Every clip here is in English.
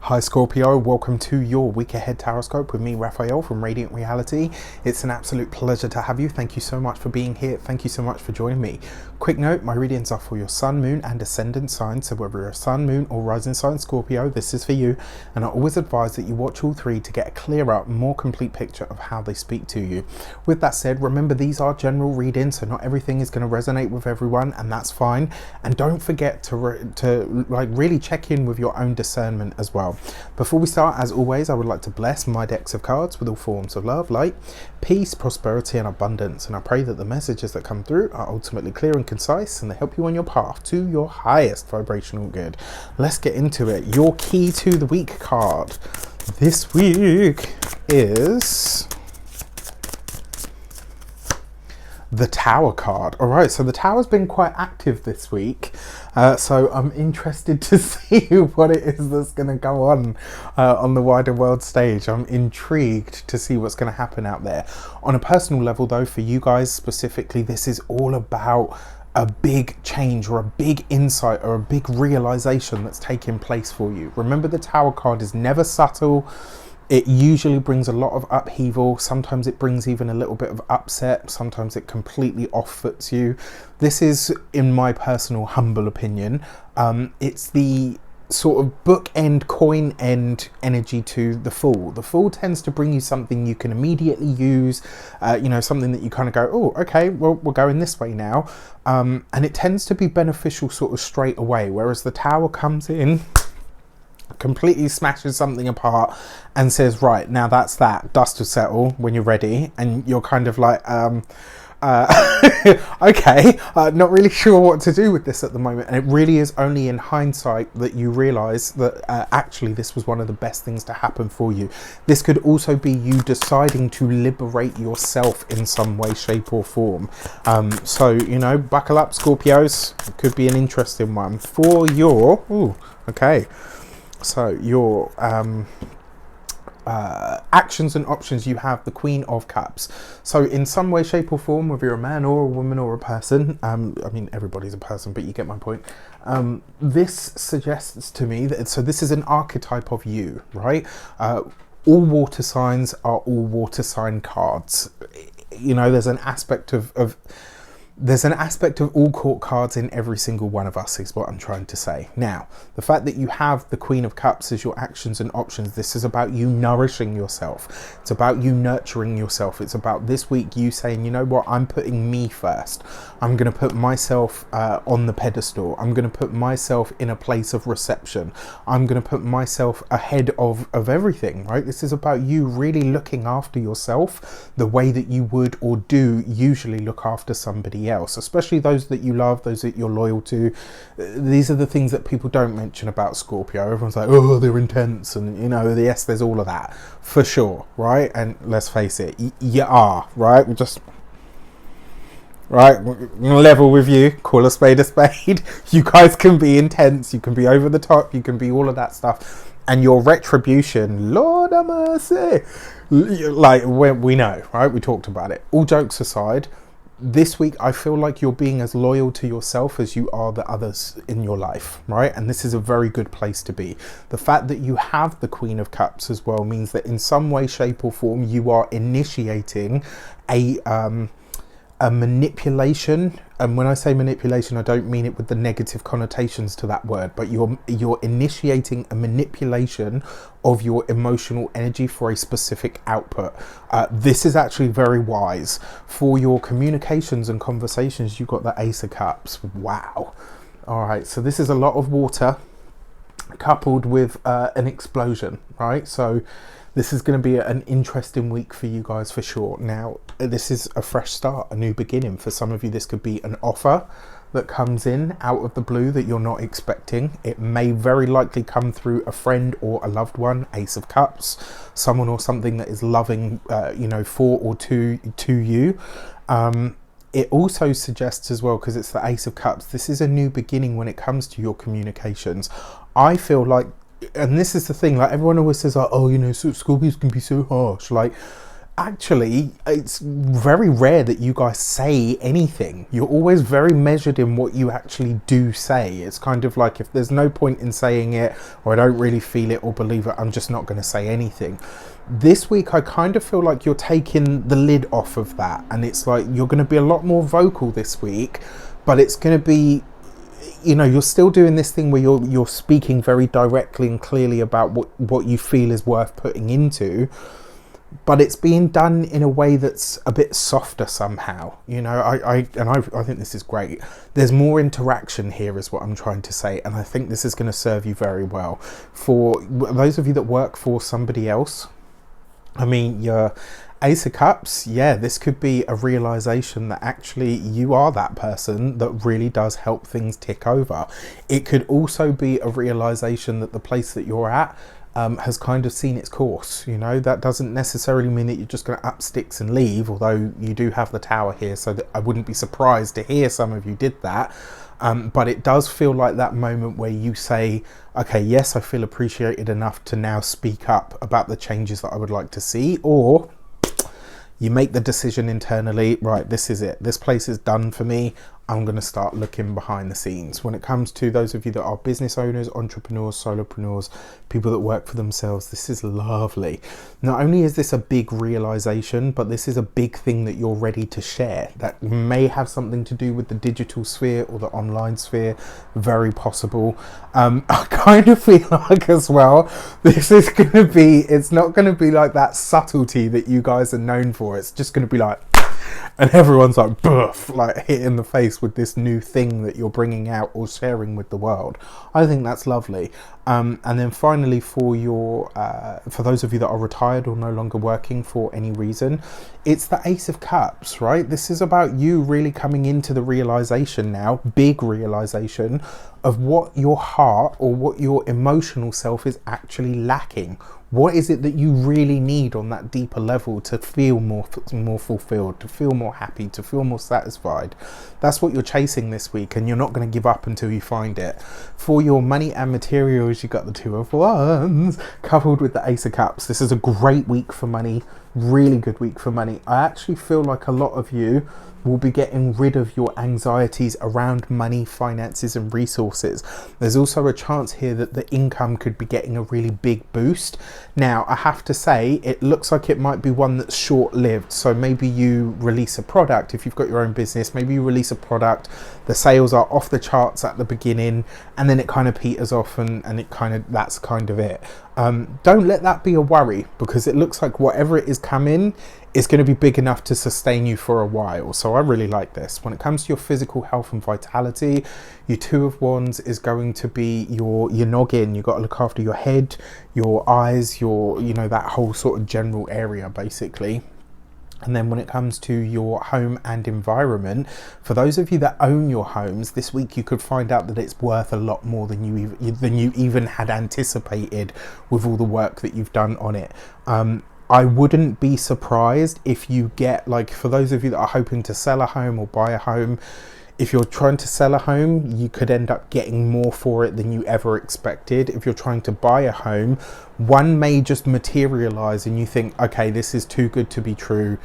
Hi Scorpio, welcome to your week ahead taroscope with me, Raphael from Reydiant Reality. It's an absolute pleasure to have you. Thank you so much for being here. Thank you so much for joining me. Quick note, my readings are for your sun, moon and ascendant signs. So whether you're a sun, moon or rising sign Scorpio, this is for you. And I always advise that you watch all three to get a clearer, more complete picture of how they speak to you. With that said, remember these are general readings, so not everything is going to resonate with everyone, and that's fine. And don't forget to really check in with your own discernment as well. Before we start, as always, I would like to bless my decks of cards with all forms of love, light, peace, prosperity and abundance, and I pray that the messages that come through are ultimately clear and concise and they help you on your path to your highest vibrational good. Let's get into it. Your key to the week card this week is the Tower card. All right, so the Tower's been quite active this week, so I'm interested to see what it is that's going to go on the wider world stage. I'm intrigued to see what's going to happen out there. On a personal level though, for you guys specifically, this is all about a big change or a big insight or a big realization that's taking place for you. Remember, the Tower card is never subtle. It usually brings a lot of upheaval. Sometimes it brings even a little bit of upset. Sometimes it completely off-puts you. This is, in my personal humble opinion, it's the sort of bookend, coin end energy to the Fool. The Fool tends to bring you something you can immediately use, something that you kind of go, oh, okay, well, we're going this way now. And it tends to be beneficial sort of straight away, whereas the Tower comes in, completely smashes something apart and says, right, now that's that, dust will settle when you're ready, and you're kind of like okay, not really sure what to do with this at the moment. And it really is only in hindsight that you realize that actually this was one of the best things to happen for you. This could also be you deciding to liberate yourself in some way, shape or form. So buckle up Scorpios, it could be an interesting one for your so your actions and options. You have the Queen of Cups. So in some way, shape or form, whether you're a man or a woman or a person, I mean everybody's a person, but you get my point. This suggests to me that, so this is an archetype of you, right? All water signs are all water sign cards. There's an aspect of all court cards in every single one of us, is what I'm trying to say. Now, the fact that you have the Queen of Cups as your actions and options, this is about you nourishing yourself. It's about you nurturing yourself. It's about this week you saying, you know what, I'm putting me first. I'm going to put myself on the pedestal. I'm going to put myself in a place of reception. I'm going to put myself ahead of everything, right? This is about you really looking after yourself the way that you would or do usually look after somebody else, especially those that you love, those that you're loyal to. These are the things that people don't mention about Scorpio. Everyone's like, oh, they're intense, and yes, there's all of that for sure, right? And let's face it, you are, right? We're gonna level with you, call a spade a spade. You guys can be intense, you can be over the top, you can be all of that stuff, and your retribution, Lord have mercy, like we know, right? We talked about it. All jokes aside, this week I feel like you're being as loyal to yourself as you are the others in your life, right? And this is a very good place to be. The fact that you have the Queen of Cups as well means that in some way, shape or form you are initiating a manipulation. And when I say manipulation, I don't mean it with the negative connotations to that word, but you're initiating a manipulation of your emotional energy for a specific output. This is actually very wise for your communications and conversations. You've got the Ace of Cups. Wow. All right, so this is a lot of water coupled with an explosion, right? So this is going to be an interesting week for you guys for sure. Now, this is a fresh start, a new beginning. For some of you, this could be an offer that comes in out of the blue that you're not expecting. It may very likely come through a friend or a loved one, Ace of Cups, someone or something that is loving, for or to you. It also suggests as well, because it's the Ace of Cups, this is a new beginning when it comes to your communications. I feel like, and this is the thing, like everyone always says, like, oh, Scorpios can be so harsh. Like, actually, it's very rare that you guys say anything. You're always very measured in what you actually do say. It's kind of like, if there's no point in saying it, or I don't really feel it or believe it, I'm just not going to say anything. This week, I kind of feel like you're taking the lid off of that, and it's like you're going to be a lot more vocal this week, but it's going to be, you know, you're still doing this thing where you're speaking very directly and clearly about what you feel is worth putting into, but it's being done in a way that's a bit softer somehow. You know, I think this is great. There's more interaction here is what I'm trying to say, and I think this is going to serve you very well. For those of you that work for somebody else, I mean, your Ace of Cups, yeah, this could be a realization that actually you are that person that really does help things tick over. It could also be a realization that the place that you're at has kind of seen its course. You know, that doesn't necessarily mean that you're just going to up sticks and leave, although you do have the Tower here, so that I wouldn't be surprised to hear some of you did that. But it does feel like that moment where you say, okay, yes, I feel appreciated enough to now speak up about the changes that I would like to see, or you make the decision internally, right, this is it. This place is done for me. I'm going to start looking behind the scenes. When it comes to those of you that are business owners, entrepreneurs, solopreneurs, people that work for themselves, this is lovely. Not only is this a big realization, but this is a big thing that you're ready to share that may have something to do with the digital sphere or the online sphere. Very possible. I kind of feel like as well, this is going to be, it's not going to be like that subtlety that you guys are known for. It's just going to be like, and everyone's like, buff, like hit in the face with this new thing that you're bringing out or sharing with the world. I think that's lovely. And then finally, for those of you that are retired or no longer working for any reason, it's the Ace of Cups, right? This is about you really coming into the realization now, big realization, of what your heart or what your emotional self is actually lacking. What is it that you really need on that deeper level to feel more fulfilled, to feel more happy, to feel more satisfied? That's what you're chasing this week, and you're not going to give up until you find it. For your money and materials, you got the Two of Wands coupled with the Ace of Cups. This is a great week for money, really good week for money. I actually feel like a lot of you will be getting rid of your anxieties around money, finances and resources. There's also a chance here that the income could be getting a really big boost. Now, I have to say, it looks like it might be one that's short-lived. So maybe you release a product. If you've got your own business, maybe you release a product, the sales are off the charts at the beginning, and then it kind of peters off, and that's kind of it. Don't let that be a worry, because it looks like whatever it is coming is going to be big enough to sustain you for a while. So I really like this. When it comes to your physical health and vitality, your Two of Wands is going to be your noggin. You've got to look after your head, your eyes, that whole sort of general area basically. And then when it comes to your home and environment, for those of you that own your homes, this week you could find out that it's worth a lot more than you even had anticipated with all the work that you've done on it. I wouldn't be surprised if you get, like, for those of you that are hoping to sell a home or buy a home, if you're trying to sell a home, you could end up getting more for it than you ever expected. If you're trying to buy a home, one may just materialize and you think, okay, this is too good to be true.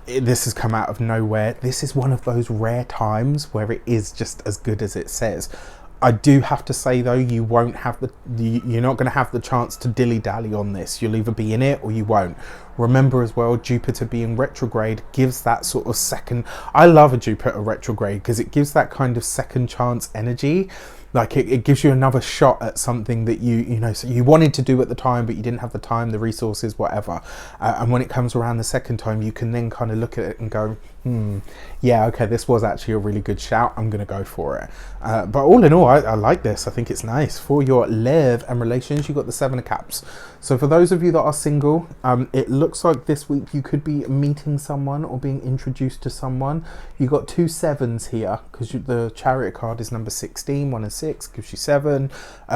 This has come out of nowhere. This is one of those rare times where it is just as good as it says. I do have to say though, you're not going to have the chance to dilly-dally on this. You'll either be in it or you won't. Remember as well, Jupiter being retrograde gives that sort of second. I love a Jupiter retrograde because it gives that kind of second chance energy. Like it gives you another shot at something that so you wanted to do at the time, but you didn't have the time, the resources, whatever. And when it comes around the second time, you can then kind of look at it and go, yeah, okay, this was actually a really good shout. I'm going to go for it. But all in all, I like this. I think it's nice. For your love and relations, you've got the Seven of Cups. So for those of you that are single, it looks like this week you could be meeting someone or being introduced to someone. You got two sevens here because the Chariot card is number 16, 1 and 6 gives you 7.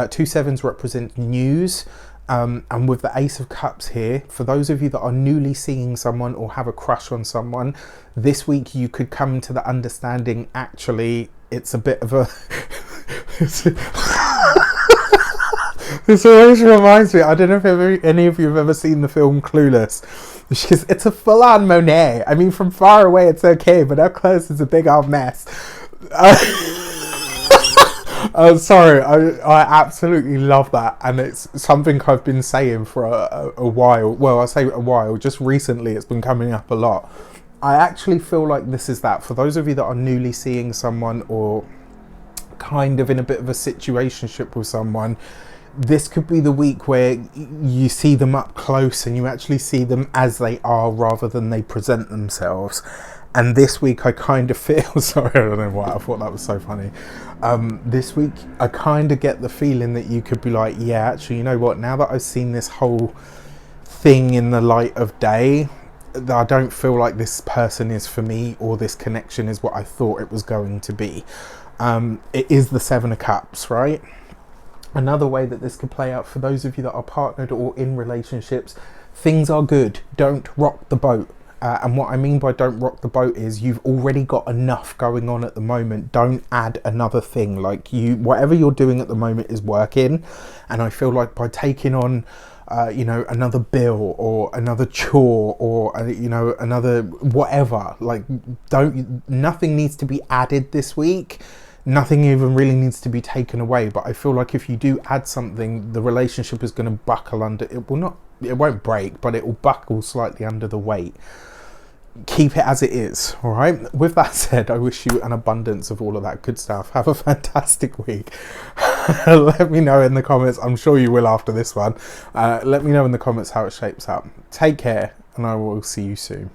Two sevens represent news. And with the Ace of Cups here, for those of you that are newly seeing someone or have a crush on someone, this week you could come to the understanding, actually, it's a bit of a... This always reminds me, I don't know if any of you have ever seen the film Clueless. Because it's a full-on Monet. I mean, from far away it's okay, but up close it's a big old mess. Sorry, I absolutely love that, and it's something I've been saying for a while. Well, I say a while, just recently it's been coming up a lot. I actually feel like this is that. For those of you that are newly seeing someone or kind of in a bit of a situationship with someone, this could be the week where you see them up close and you actually see them as they are rather than they present themselves. And this week I kind of feel, sorry, I don't know why, I thought that was so funny. This week I kind of get the feeling that you could be like, yeah, actually, you know what, now that I've seen this whole thing in the light of day, I don't feel like this person is for me, or this connection is what I thought it was going to be. It is the Seven of Cups, right? Another way that this could play out for those of you that are partnered or in relationships, things are good. Don't rock the boat. And what I mean by don't rock the boat is you've already got enough going on at the moment. Don't add another thing. Like, whatever you're doing at the moment is working. And I feel like by taking on another bill or another chore or another whatever, like, nothing needs to be added this week. Nothing even really needs to be taken away. But I feel like if you do add something, the relationship is going to buckle under. It won't break, but it will buckle slightly under the weight. Keep it as it is. All right. With that said, I wish you an abundance of all of that good stuff. Have a fantastic week. Let me know in the comments. I'm sure you will after this one. Let me know in the comments how it shapes up. Take care, and I will see you soon.